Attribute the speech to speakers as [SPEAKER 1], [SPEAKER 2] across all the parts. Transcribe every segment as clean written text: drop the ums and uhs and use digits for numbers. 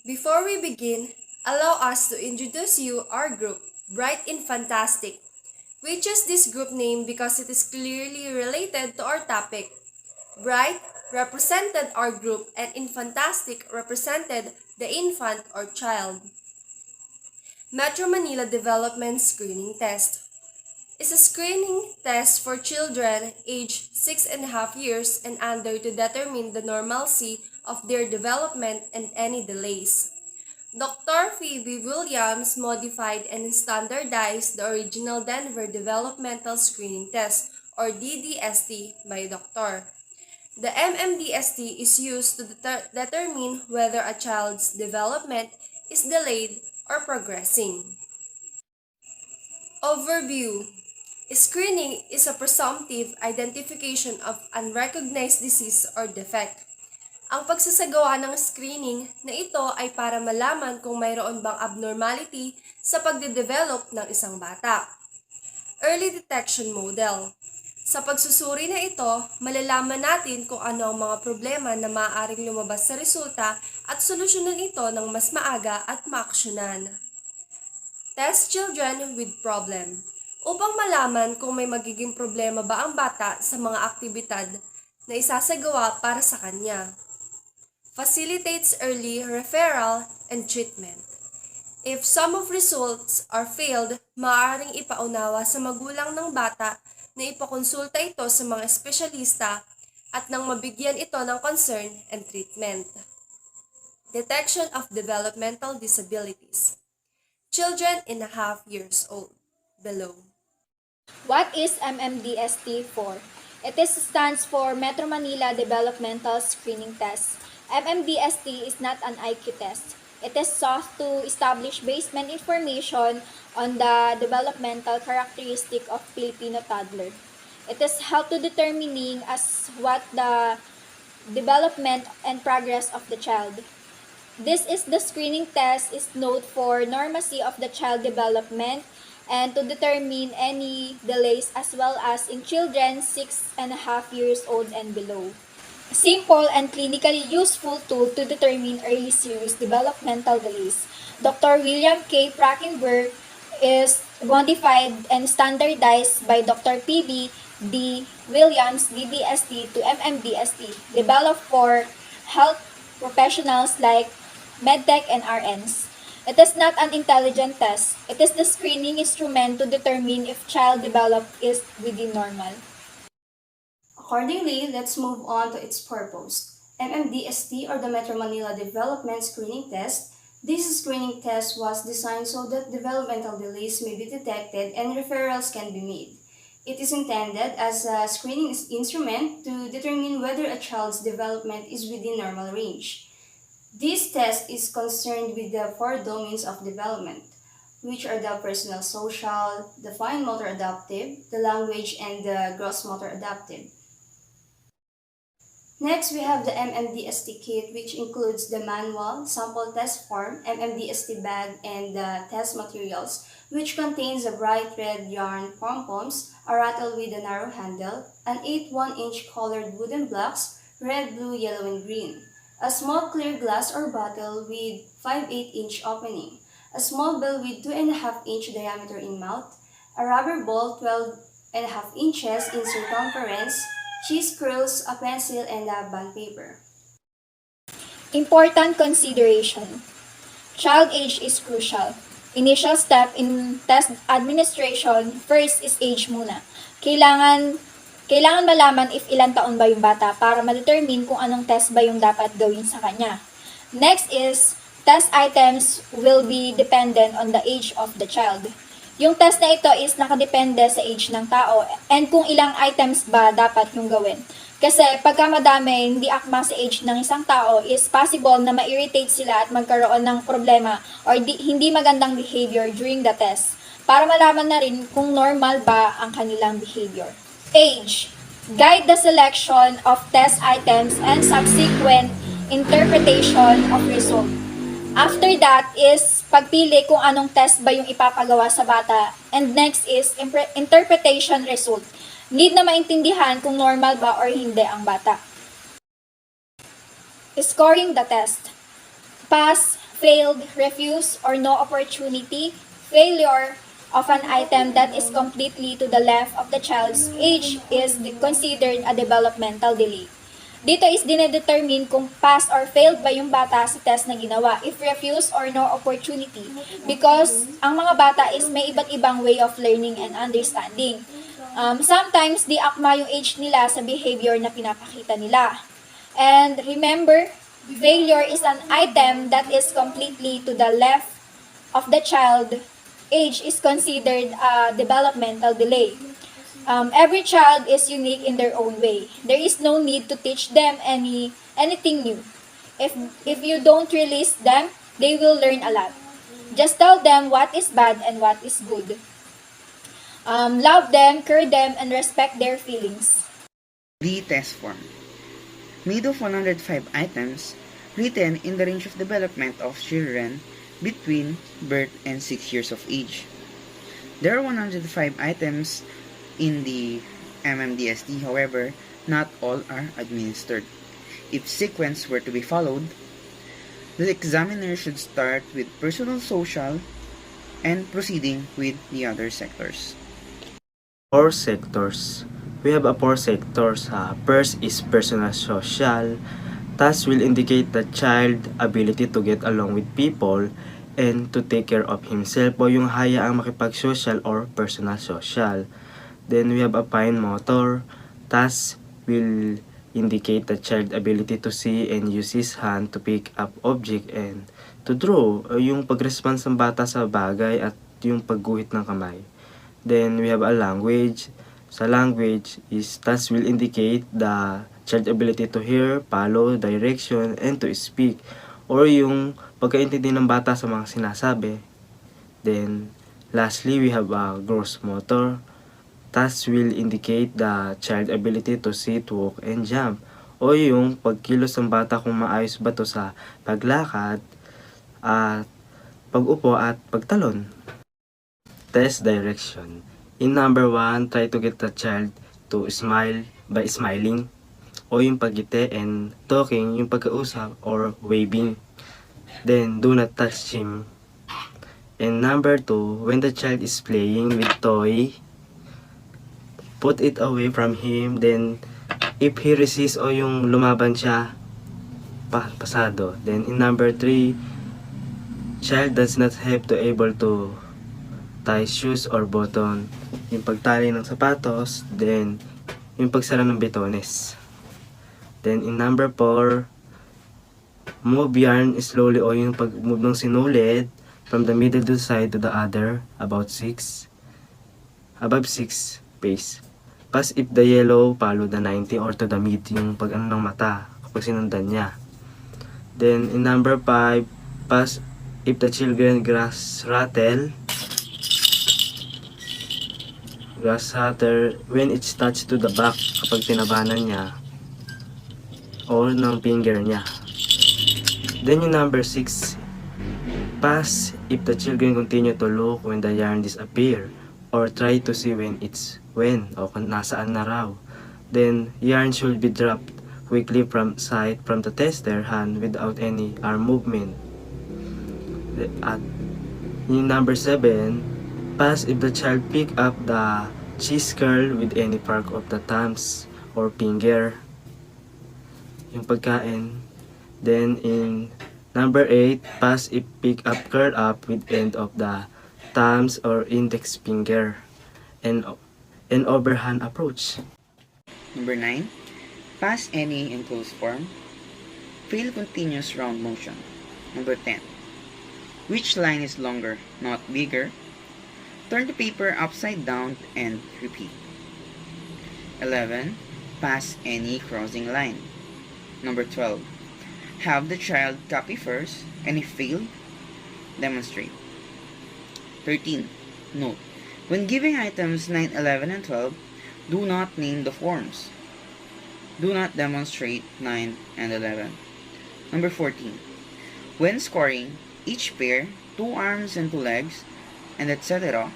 [SPEAKER 1] Before we begin, allow us to introduce you our group, Bright in Fantastic. We chose this group name because it is clearly related to our topic. Bright represented our group and Infantastic represented the infant or child. Metro Manila Development Screening Test is a screening test for children aged 6.5 years and under to determine the normalcy of their development and any delays. Dr. Phoebe Williams modified and standardized the original Denver Developmental Screening Test or DDST by Dr. The MMDST is used to determine whether a child's development is delayed or progressing. Overview. Screening is a presumptive identification of unrecognized disease or defect. Ang pagsasagawa ng screening na ito ay para malaman kung mayroon bang abnormality sa pagde-develop ng isang bata. Early Detection Model. Sa pagsusuri na ito, malalaman natin kung ano ang mga problema na maaaring lumabas sa resulta at solusyonan ito ng mas maaga at maaksyonan. Test children with problem. Upang malaman kung may magiging problema ba ang bata sa mga aktibidad na isasagawa para sa kanya. Facilitates early referral and treatment. If some of results are failed, maaaring ipaunawa sa magulang ng bata na ipakonsulta ito sa mga espesyalista at nang mabigyan ito ng concern and treatment. Detection of developmental disabilities. Children in a half years old. Below.
[SPEAKER 2] What is MMDST for? It stands for Metro Manila Developmental Screening Test. MMDST is not an IQ test. It is sought to establish basement information on the developmental characteristic of Filipino toddler. It is help to determining as what the development and progress of the child. This is the screening test is known for normacy of the child development and to determine any delays as well as in children 6.5 years old and below. A simple and clinically useful tool to determine early serious developmental delays. Dr. William K. Brackenberg is modified and standardized by Dr. P.B. D. Williams DDST to MMDST, developed for health professionals like MedTech and RNs. It is not an intelligent test. It is the screening instrument to determine if child development is within normal.
[SPEAKER 3] Accordingly, let's move on to its purpose. MMDST or the Metro Manila Development Screening Test. This screening test was designed so that developmental delays may be detected and referrals can be made. It is intended as a screening instrument to determine whether a child's development is within normal range. This test is concerned with the 4 domains of development, which are the personal social, the fine motor adaptive, the language, and the gross motor adaptive. Next, we have the MMDST kit, which includes the manual, sample test form, MMDST bag, and the test materials, which contains a bright red yarn pom-poms, a rattle with a narrow handle, an 8 1-inch colored wooden blocks, red, blue, yellow, and green, a small clear glass or bottle with 5/8-inch opening, a small bell with 2.5-inch diameter in mouth, a rubber ball 12.5 inches in circumference, cheese curls, a pencil, and a bond paper.
[SPEAKER 2] Important consideration. Child age is crucial. Initial step in test administration, first is age muna. Kailangan malaman if ilang taon ba yung bata para ma-determine kung anong test ba yung dapat gawin sa kanya. Next is, test items will be dependent on the age of the child. Yung test na ito is nakadepende sa age ng tao and kung ilang items ba dapat yung gawin. Kasi pagka madami, hindi akma sa age ng isang tao, is possible na ma-irritate sila at magkaroon ng problema or hindi magandang behavior during the test para malaman na rin kung normal ba ang kanilang behavior. Age. Guide the selection of test items and subsequent interpretation of result. After that is pagpili kung anong test ba yung ipapagawa sa bata. And next is interpretation result. Need na maintindihan kung normal ba or hindi ang bata. Scoring the test. Pass, failed, refuse, or no opportunity, failure of an item that is completely to the left of the child's age is considered a developmental delay. Dito is dinedetermine kung pass or failed ba yung bata sa test na ginawa, if refuse or no opportunity. Because ang mga bata is may iba't ibang way of learning and understanding. Sometimes, di akma yung age nila sa behavior na pinapakita nila. And remember, failure is an item that is completely to the left of the child age is considered a developmental delay. Every child is unique in their own way. There is no need to teach them anything new. If you don't release them, they will learn a lot. Just tell them what is bad and what is good. Love them, care them, and respect their feelings.
[SPEAKER 4] The test form. Made of 105 items, written in the range of development of children between birth and 6 years of age. There are 105 items in the MMDST, however, not all are administered. If sequence were to be followed, the examiner should start with personal social and proceeding with the other sectors.
[SPEAKER 5] 4 sectors. We have 4 sectors. First is personal social. Task will indicate the child ability to get along with people and to take care of himself o yung hayaang makipag-social or personal social. Then we have a fine motor. Task will indicate the child ability to see and use his hand to pick up object and to draw o yung pag-response ng bata sa bagay at yung pagguhit ng kamay. Then we have a language. Sa language is task will indicate the child ability to hear, follow direction, and to speak or yung pagkaintindi ng bata sa mga sinasabi. Then lastly, we have a gross motor. Task will indicate the child ability to sit, walk, and jump o yung pagkilos ng bata kung maayos ba to sa paglakad at pag-upo at pagtalon. Test direction. In number 1, try to get the child to smile by smiling o yung pagngiti, and talking yung pagkausap or waving. Then do not touch him. And number 2, when the child is playing with toy, put it away from him. Then if he resists o yung lumaban siya, pasado. Then in number 3, child does not have to able to tie shoes or button, yung pagtali ng sapatos, then yung pagsara ng bitones. Then in number 4, move yarn slowly o yung pag-move ng sinulid from the middle to the side to the other above 6 pace. Pass if the yellow, follow the 90 or to the mid, yung pag ano ng mata kapag sinundan niya. Then in number 5, pass if the children grass rattle when it's touched to the back, kapag tinabanan niya or ng finger niya. Then yung number 6, pass if the children continue to look when the yarn disappear or try to see when o kung nasaan na raw. Then yarn should be dropped quickly from sight from the tester hand without any arm movement. At yung number 7, pass if the child pick up the cheese curl with any part of the thumbs or finger, yung pagkain. Then in number 8, pass if pick up curl up with end of the thumbs or index finger, and overhand approach.
[SPEAKER 4] Number 9, pass any enclosed form. Fill continuous round motion. Number 10, which line is longer, not bigger? Turn the paper upside down and repeat. 11, pass any crossing line. Number 12, have the child copy first, and if failed, demonstrate. 13, note, when giving items 9, 11, and 12, do not name the forms. Do not demonstrate 9 and 11. Number 14, when scoring, each pair, 2 arms and 2 legs, and etc.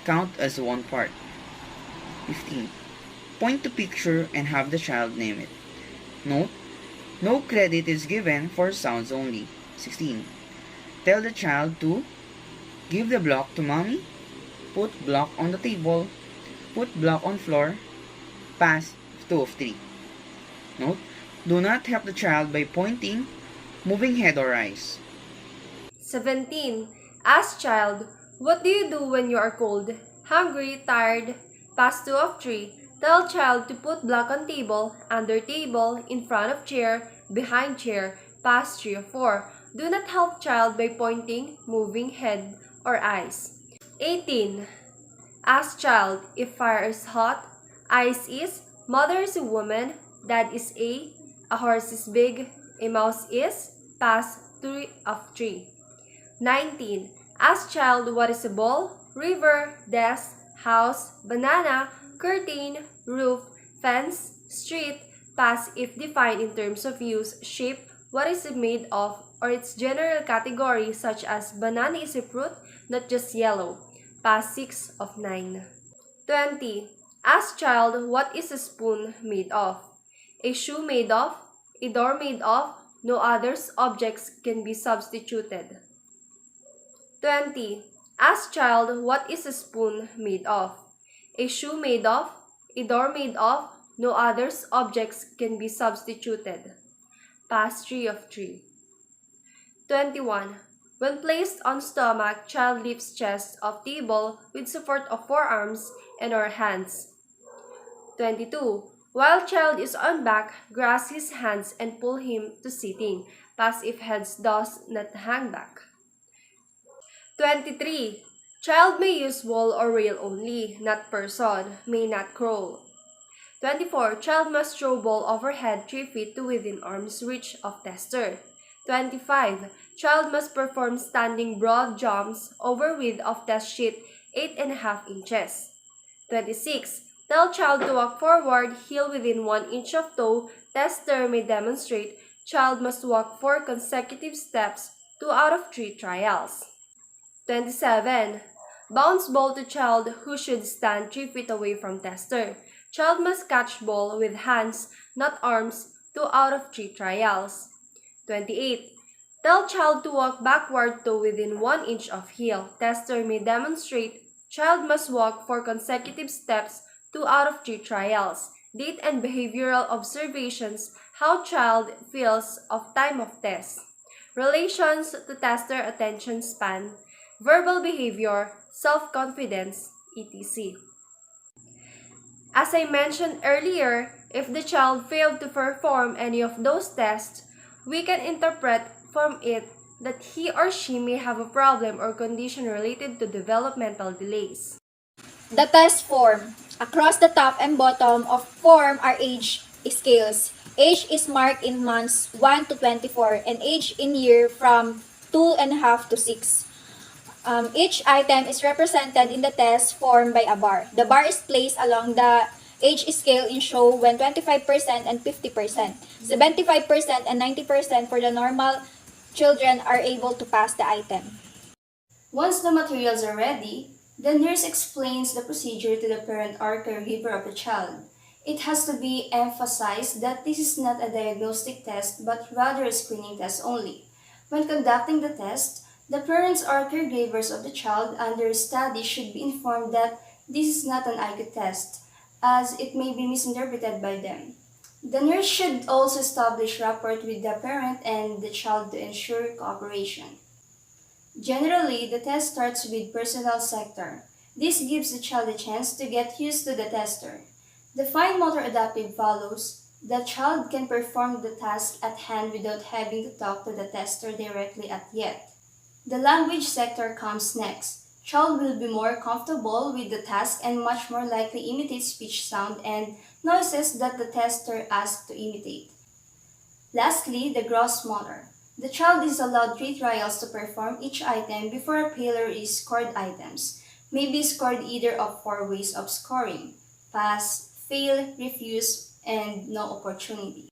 [SPEAKER 4] count as one part. 15, point to picture and have the child name it. Note, no credit is given for sounds only. 16, Tell the child to give the block to mommy, put block on the table, put block on floor, pass 2 of 3. Note, do not help the child by pointing, moving head or eyes.
[SPEAKER 1] 17. Ask child, what do you do when you are cold, hungry, tired? Pass 2 of 3. Tell child to put block on table, under table, in front of chair, behind chair. Pass 3 of 4. Do not help child by pointing, moving head or eyes. 18. Ask child if fire is hot, ice is, mother is a woman, dad is a horse is big, a mouse is, pass 3 of 3. 19. Ask child what is a ball, river, desk, house, banana, curtain, roof, fence, street, pass if defined in terms of use, shape, what is it made of, or its general category such as banana is a fruit, not just yellow. Pass 6 of 9. 20. Ask child what is a spoon made of, a shoe made of, a door made of, no others objects can be substituted. 20. Ask child what is a spoon made of, a shoe made of, a door made of, no others objects can be substituted. Pass 3 of 3. 21. When placed on stomach, child lifts chest of table with support of forearms and or hands. 22. While child is on back, grasp his hands and pull him to sitting. Pass if heads does not hang back. 23. Child may use wall or rail only, not person, may not crawl. 24. Child must throw ball overhead 3 feet to within arm's reach of tester. 25. Child must perform standing broad jumps over width of test sheet 8.5 inches. 26. Tell child to walk forward, heel within 1 inch of toe. Tester may demonstrate. Child must walk 4 consecutive steps, 2 out of 3 trials. 27. Bounce ball to child who should stand 3 feet away from tester. Child must catch ball with hands, not arms, 2 out of 3 trials. 28. Tell child to walk backward to within 1 inch of heel. Tester may demonstrate. Child must walk 4 consecutive steps, 2 out of 3 trials. Date and behavioral observations, how child feels of time of test. Relations to tester attention span, verbal behavior, self-confidence, etc. As I mentioned earlier, if the child failed to perform any of those tests, we can interpret from it that he or she may have a problem or condition related to developmental delays.
[SPEAKER 2] The test form. Across the top and bottom of form are age scales. Age is marked in months 1 to 24 and age in year from 2.5 to 6. Each item is represented in the test form by a bar. The bar is placed along the age scale in show when 25% and 50%. 75% and 90% for the normal children are able to pass the item.
[SPEAKER 3] Once the materials are ready, the nurse explains the procedure to the parent or caregiver of the child. It has to be emphasized that this is not a diagnostic test but rather a screening test only. When conducting the test, the parents or caregivers of the child under study should be informed that this is not an IQ test, as it may be misinterpreted by them. The nurse should also establish rapport with the parent and the child to ensure cooperation. Generally, the test starts with personal sector. This gives the child a chance to get used to the tester. The fine motor adaptive follows. The child can perform the task at hand without having to talk to the tester directly at yet. The language sector comes next. Child will be more comfortable with the task and much more likely imitate speech sound and noises that the tester asks to imitate. Lastly, the gross motor. The child is allowed 3 trials to perform each item before a failure is scored items. May be scored either of 4 ways of scoring: pass, fail, refuse, and no opportunity.